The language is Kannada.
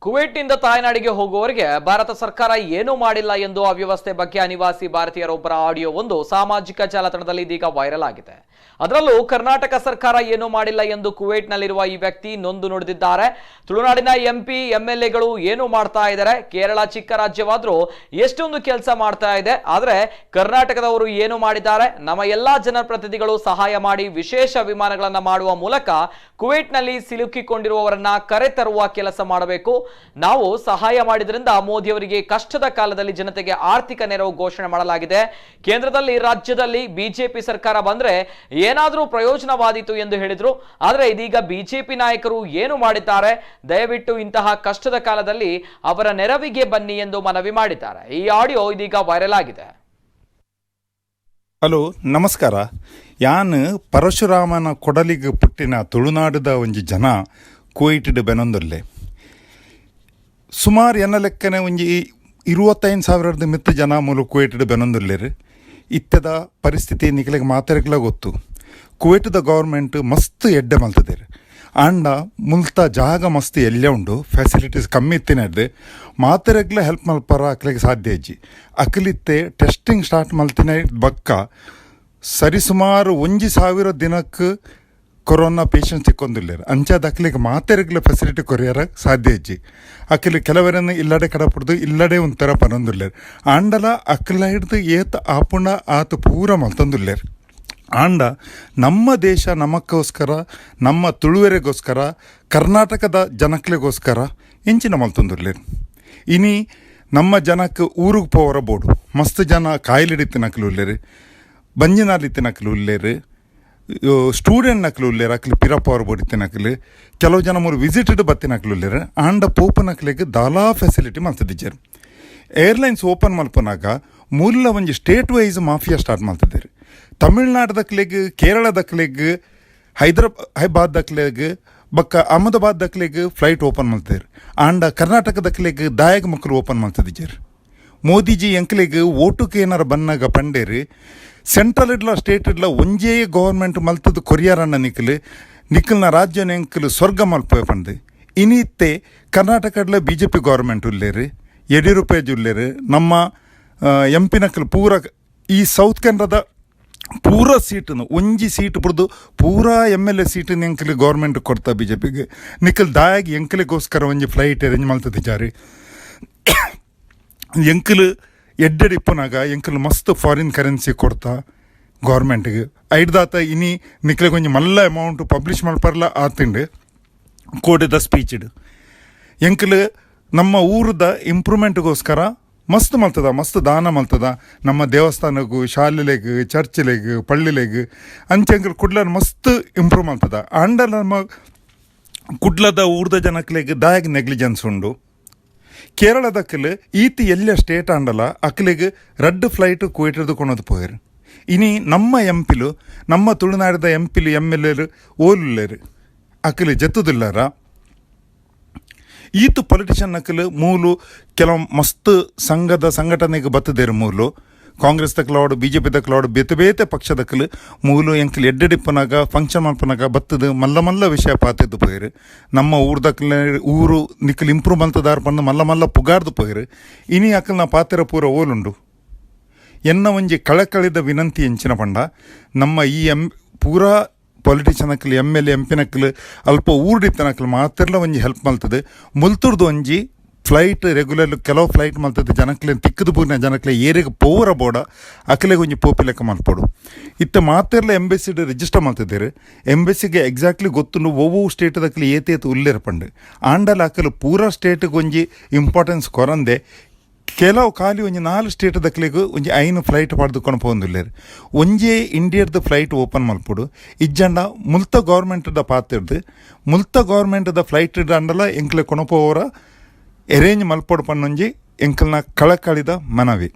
ಕುವೈಟ್ನಿಂದ ತಾಯ್ನಾಡಿಗೆ ಹೋಗುವವರಿಗೆ ಭಾರತ ಸರ್ಕಾರ ಏನೂ ಮಾಡಿಲ್ಲ ಎಂದು ಅವ್ಯವಸ್ಥೆ ಬಗ್ಗೆ ಅನಿವಾಸಿ ಭಾರತೀಯರೊಬ್ಬರ ಆಡಿಯೋ ಒಂದು ಸಾಮಾಜಿಕ ಜಾಲತಾಣದಲ್ಲಿ ಇದೀಗ ವೈರಲ್ ಆಗಿದೆ. ಅದರಲ್ಲೂ ಕರ್ನಾಟಕ ಸರ್ಕಾರ ಏನೂ ಮಾಡಿಲ್ಲ ಎಂದು ಕುವೈಟ್ನಲ್ಲಿರುವ ಈ ವ್ಯಕ್ತಿ ನೊಂದು ನುಡಿದಿದ್ದಾರೆ. ತುಳುನಾಡಿನ ಎಂಪಿ ಎಂಎಲ್ಎಗಳು ಏನು ಮಾಡ್ತಾ ಇದ್ದಾರೆ? ಕೇರಳ ಚಿಕ್ಕ ರಾಜ್ಯವಾದರೂ ಎಷ್ಟೊಂದು ಕೆಲಸ ಮಾಡ್ತಾ ಇದೆ, ಆದರೆ ಕರ್ನಾಟಕದವರು ಏನು ಮಾಡಿದ್ದಾರೆ? ನಮ್ಮ ಎಲ್ಲಾ ಜನಪ್ರತಿನಿಧಿಗಳು ಸಹಾಯ ಮಾಡಿ ವಿಶೇಷ ವಿಮಾನಗಳನ್ನು ಮಾಡುವ ಮೂಲಕ ಕುವೈಟ್ನಲ್ಲಿ ಸಿಲುಕಿಕೊಂಡಿರುವವರನ್ನ ಕರೆತರುವ ಕೆಲಸ ಮಾಡಬೇಕು. ನಾವು ಸಹಾಯ ಮಾಡಿದ್ರಿಂದ ಮೋದಿ ಅವರಿಗೆ ಕಷ್ಟದ ಕಾಲದಲ್ಲಿ ಜನತೆಗೆ ಆರ್ಥಿಕ ನೆರವು ಘೋಷಣೆ ಮಾಡಲಾಗಿದೆ. ಕೇಂದ್ರದಲ್ಲಿ ರಾಜ್ಯದಲ್ಲಿ ಬಿಜೆಪಿ ಸರ್ಕಾರ ಬಂದ್ರೆ ಏನಾದರೂ ಪ್ರಯೋಜನವಾದೀತು ಎಂದು ಹೇಳಿದ್ರು. ಆದರೆ ಇದೀಗ ಬಿಜೆಪಿ ನಾಯಕರು ಏನು ಮಾಡಿದ್ದಾರೆ? ದಯವಿಟ್ಟು ಇಂತಹ ಕಷ್ಟದ ಕಾಲದಲ್ಲಿ ಅವರ ನೆರವಿಗೆ ಬನ್ನಿ ಎಂದು ಮನವಿ ಮಾಡಿದ್ದಾರೆ. ಈ ಆಡಿಯೋ ಇದೀಗ ವೈರಲ್ ಆಗಿದೆ. ಹಲೋ, ನಮಸ್ಕಾರ. ಯಾನ್ ಪರಶುರಾಮನ ಕೊಡಲಿಗೆ ಪುಟ್ಟಿನ ತುಳುನಾಡದ ಒಂಜಿ ಜನ ಕುವೈಟ್ ಬೆನೊಂದುಲ್ಲೆ ಸುಮಾರು ಎನ್ನ ಲೆಕ್ಕನೆ ಒಂಜಿ 25,000 ಮಿತ್ತ ಜನ ಮೂಲ ಕುವೈಟ್ ಬೆನೊಂದುಲ್ಲೇರು. ಇತ್ತದ ಪರಿಸ್ಥಿತಿ ನಿಖಲಿಗೆ ಮಾತಾಡಕ್ಲ ಗೊತ್ತು. ಕುವೈಟ್ದ ಗೌರ್ಮೆಂಟ್ ಮಸ್ತ್ ಎಡ್ಡೆ ಮಲ್ತದೇರು. ಆಂಡ ಮುಲ್ತ ಜಾಗ ಮಸ್ತ್ ಎಲ್ಲೇ ಉಂಡು, ಫೆಸಿಲಿಟೀಸ್ ಕಮ್ಮಿ ಇತ್ತಿನಡ್ದು ಮಾತೆರೆಗ್ಲ ಹೆಲ್ಪ್ ಮಲ್ಪರ ಅಕ್ಲಿಗೆ ಸಾಧ್ಯ ಇಜ್ಜಿ. ಅಕ್ಲಿತ್ತೆ ಟೆಸ್ಟಿಂಗ್ ಸ್ಟಾರ್ಟ್ ಮಲ್ತಿನ ಬಕ್ಕ ಸರಿಸುಮಾರು 1,000 ದಿನಕ್ಕೆ ಕೊರೋನಾ ಪೇಷಂಟ್ ಸಿಕ್ಕೊಂದಿಲ್ಲೇರು. ಅಂಚಾದ ಅಕ್ಲಿಗೆ ಮಾತೆರೆಗ್ಲ ಫೆಸಿಲಿಟಿ ಕೊರಿಯರ ಸಾಧ್ಯ ಇಜ್ಜಿ. ಅಕ್ಲಿ ಕೆಲವರನ್ನು ಇಲ್ಲಡೆ ಕಡಪಡ್ದು ಇಲ್ಲಡೆ ಒಂಥರ ಪನೊಂದುಲ್ಲೇರು. ಆಂಡಲ ಅಕ್ಲ ಹಿಡ್ದು ಏತ್ ಆಪುಂಡ ಆತ ಪೂರ ಮಲ್ತೊಂದುಲ್ಲೇರು. ಆಂಡ ನಮ್ಮ ದೇಶ ನಮಕ್ಕೋಸ್ಕರ, ನಮ್ಮ ತುಳುವೆರೆಗೋಸ್ಕರ, ಕರ್ನಾಟಕದ ಜನಕ್ಲೆಗೋಸ್ಕರ ಎಂಚಿನ ಮಲ್ತೊಂದುಲ್ಲೇರು. ಇನಿ ನಮ್ಮ ಜನಕ್ಕೆ ಊರಿಗೆ ಪೋವರ ಬೋಡು ಮಸ್ತ್ ಜನ ಕಾಯಿಲೆಡಿತ್ತಿನಕ್ಲು ಉಲ್ಲೇರು, ಬಂಜಿನಾಲಿತ್ತಿನಕ್ಲು ಉಲ್ಲೇರು, ಸ್ಟೂಡೆಂಟ್ ನಕ್ಲು ಉಲ್ಲೇರು. ಅಕ್ಲಿ ಪಿರಪ್ಪ ಅವ್ರ ಬೋಡಿತ್ತಿನಕ್ಲು ಕೆಲವು ಜನ ಮೂರು ವಿಸಿಟೆಡ್ ಬತ್ತಿನಕ್ಲು ಉಲ್ಲೇರು. ಆಂಡ ಪೋಪನಕ್ಲಿಗೆ ದಾಲಾ ಫೆಸಿಲಿಟಿ ಮಲ್ತಿದ್ದರು. ಏರ್ಲೈನ್ಸ್ ಓಪನ್ ಮಲ್ಪನಾಗ ಮೂಲ ಒಂಜಿ ಸ್ಟೇಟ್ ವೈಸ್ ಮಾಫಿಯಾ ಸ್ಟಾರ್ಟ್ ಮಾಡ್ತಿದ್ದಾರೆ. ತಮಿಳ್ನಾಡ್ದಕ್ಲೆಗ್, ಕೇರಳದಕ್ಲೆಗ್, ಹೈದರಾಬಾದ್ದಕ್ಲೆಗ್, ಬಕ್ಕ ಅಹಮದಾಬಾದ್ದಕ್ಲೆಗ್ ಫ್ಲೈಟ್ ಓಪನ್ ಮಾಡ್ತಿದ್ದಾರೆ. ಆಂಡ ಕರ್ನಾಟಕದಕ್ಲೆಗ್ ದಾಯಗ ಮಕ್ಕಳು ಓಪನ್ ಮಾಡ್ತಿದ್ದಾರೆ. ಮೋದಿಜಿ ಎಂಕ್ಲೆಗ್ ಓಟುಕ್ಕೆ ಏನಾರ ಬನ್ನಾಗ ಪಂಡೇರಿ ಸೆಂಟ್ರಲ್ ಇಡ್ಲ ಸ್ಟೇಟ್ ಇಡ್ಲ ಒಂಜೇ ಗೌರ್ಮೆಂಟ್ ಮಲ್ತದ್ದು ಕೊರಿಯಾರಣ್ಣ ನಿಖಲ್ನ ರಾಜ್ಯನ ಎಂಕಲು ಸ್ವರ್ಗ ಮಲ್ಪ ಪಂಡೆ. ಇನಿತ್ತೆ ಕರ್ನಾಟಕಡ್ಲ ಬಿ ಜೆ ಪಿ ಗೌರ್ಮೆಂಟ್ ಉಲ್ಲೇರು, ಯಡಿಯೂರಪ್ಪ ಉಲ್ಲೇರು. ನಮ್ಮ ಎಂ ಪಿ ನಕಲು ಪೂರ ಈ ಸೌತ್ ಕೆನರಾದ ಪೂರ ಸೀಟನ್ನು ಒಂಜಿ ಸೀಟ್ ಬಿಡ್ದು ಪೂರಾ MLA ಸೀಟನ್ನು ಎಂಕಲಿ ಗೌರ್ಮೆಂಟ್ ಕೊಡ್ತಾ ಬಿ ಜೆ ಪಿಗೆ. ನಿಖಲ್ ದಾಯಾಗಿ ಎಂಕಲಿಗೋಸ್ಕರ ಒಂಜಿ ಫ್ಲೈಟ್ ಅರೇಂಜ್ ಮಾಡ್ತಿದ್ದಾರೆ. ಎಂಕಲು ಎಡ್ಡೆಡಿಪ್ಪನಾಗ ಎಂಕಲು ಮಸ್ತ್ ಫಾರಿನ್ ಕರೆನ್ಸಿ ಕೊಡ್ತಾ ಗೌರ್ಮೆಂಟ್ಗೆ ಐಡ್ದಾತ. ಇನಿ ನಿಖಲಿಗೆ ಒಂಜಿ ಮಲ್ಲ ಅಮೌಂಟ್ ಪಬ್ಲಿಷ್ ಮಲ್ಪರ್ಲ ಆತಿಂಡು ಕೋಡಿದ ಸ್ಪೀಚಿಡು. ಎಂಕಲು ನಮ್ಮ ಊರದ ಇಂಪ್ರೂವ್ಮೆಂಟ್ಗೋಸ್ಕರ ಮಸ್ತ್ ಮಲ್ತದ, ಮಸ್ತ್ ದಾನ ಮಲ್ತದ. ನಮ್ಮ ದೇವಸ್ಥಾನಗೂ, ಶಾಲೆಲೆಗ್, ಚರ್ಚ್ಲೆಗ್, ಪಳ್ಳಿಲೆಗ್ ಅಂಚೆಂಕಲ್ ಕುಡ್ಲರ್ ಮಸ್ತ್ ಇಂಪ್ರೂವ್ ಮಲ್ತದ. ಆಂಡ ನಮ್ಮ ಕುಡ್ಲದ ಊರ್ದ ಜನಕ್ಲೆಗ್ ದಾಯಗ್ ನೆಗ್ಲಿಜೆನ್ಸ್ ಉಂಡು. ಕೇರಳದಕ್ಕಲು ಈತಿ ಎಲ್ಲ ಸ್ಟೇಟ್ ಆಂಡಲ ಅಕ್ಲಿಗೆ ರೆಡ್ ಫ್ಲೈಟ್ ಕುವೈಟ್ರದ್ದು ಕೊಣೋದು ಪೋಯರು. ಇನಿ ನಮ್ಮ ಎಂಪಿಲು, ನಮ್ಮ ತುಳುನಾಡಿದ ಎಂಪಿಲು MLA ಓಲುಲ್ಲೇರು ಅಕ್ಲಿ ಜತ್ತುದಿಲ್ಲಾರ. ಈತು ಪೊಲಿಟಿಷನ್ ಅಕ್ಕಲು ಮೂಲು ಕೆಲವು ಮಸ್ತ್ ಸಂಘಟನೆಗೆ ಬತ್ತದೇರು. ಮೂಲು ಕಾಂಗ್ರೆಸ್ ತಕ್ಲಾಡು, BJP ತಕ್ಲಾಡು, ಬೇತೆ ಪಕ್ಷದಕ್ಕಲು ಮೂಲು ಎಂಕಲು ಎಡ್ಡೆಡಿಪ್ಪನಾಗ ಫಂಕ್ಷನ್ ಮಲ್ಪನಾಗ ಬತ್ತದು ಮಲ್ಲ ಮಲ್ಲ ವಿಷಯ ಪಾತಿದ್ದು ಪೋಯರು. ನಮ್ಮ ಊರ್ದಕ್ಕಲ ಊರು ನಿಕ್ಕಲು ಇಂಪ್ರೂವ್ ಮಲ್ತದಾರ ಪಂದು ಮಲ್ಲ ಮಲ್ಲ ಪುಗಾರ್ದು ಪೋಯರು. ಇನಿ ಅಕ್ಕಲ್ ನಾ ಪಾತಿರ ಪೂರ ಓಲುಂಡು. ಎನ್ನ ಒಂಜಿ ಕಳಕಳಿದ ವಿನಂತಿ ಎಂಚಿನ ಪಂಡ ನಮ್ಮ ಈ ಪೂರಾ ಪೊಲಿಟಿಷನಕ್ಲು, MLA ಎಂಪಿನಕ್ಲು ಅಲ್ಪ ಊರ್ಡಿತ್ತನಕ್ಲು ಮಾತಿರ್ಲ ಒಂಜಿ ಹೆಲ್ಪ್ ಮಲ್ತದೆ. ಮುಲ್ತುರ್ದು ಒಂಜಿ ಫ್ಲೈಟ್ ರೆಗ್ಯುಲರ್ ಕೆಲವು ಫ್ಲೈಟ್ ಮಲ್ತದೆ ಜನಕ್ಲೆ ತಿಕ್ಕದು ಪೂರ್ಣ ಜನಕ್ಲೆ ಏರಿಯಾಗೆ ಪೋವರ ಬೋಡ ಅಕ್ಲೆಗೆ ಒಂಜಿ ಪೋಪಿ ಲೆಕ್ಕ ಮಲ್ಪಡು. ಇತ್ತ ಮಾತಿರ್ಲ ಎಂಬೆಸಿಡ್ ರಿಜಿಸ್ಟರ್ ಮಾಡ್ತಿದ್ದಾರೆ. ಎಂಬೆಸಿಗೆ ಎಕ್ಸಾಕ್ಟ್ಲಿ ಗೊತ್ತುಂಡು ಒವ್ವು ಸ್ಟೇಟದಕ್ಲೆ ಏತೇತು ಉಲ್ಲೇರು ಪಂಡು. ಆಂಡಲ ಅಕ್ಕಲು ಪೂರಾ ಸ್ಟೇಟಿಗೆ ಒಂಜಿ ಇಂಪಾರ್ಟೆನ್ಸ್ ಕೊರಂದೆ ಕೆಲವು ಖಾಲಿ ಒಂಜಿ 4 ಸ್ಟೇಟದಕ್ಲೆಗೂ ಒಂಜಿ 5 ಫ್ಲೈಟ್ ಪಡೆದುಕೊಂಡು ಪೋಂದುಲ್ಲೇರು. ಒಂಜೇ ಇಂಡಿಯಾದ ಫ್ಲೈಟ್ ಓಪನ್ ಮಲ್ಪುಡು. ಇಜ್ಜಂಡ ಮುಲ್ತ ಗೌರ್ಮೆಂಟ್ದ ಪಾತಿರ್ದು ಮುಲ್ತ ಗೌರ್ಮೆಂಟ್ದ ಫ್ಲೈಟ್ ಅಂಡಲ ಎಂಕ್ಲೆ ಕೊಣಪೋವರ ಅರೇಂಜ್ ಮಲ್ಪೋಡು ಪನ್ನೊಂಜಿ ಎಂಕಲ್ನ ಕಳಕಳಿದ ಮನವಿ.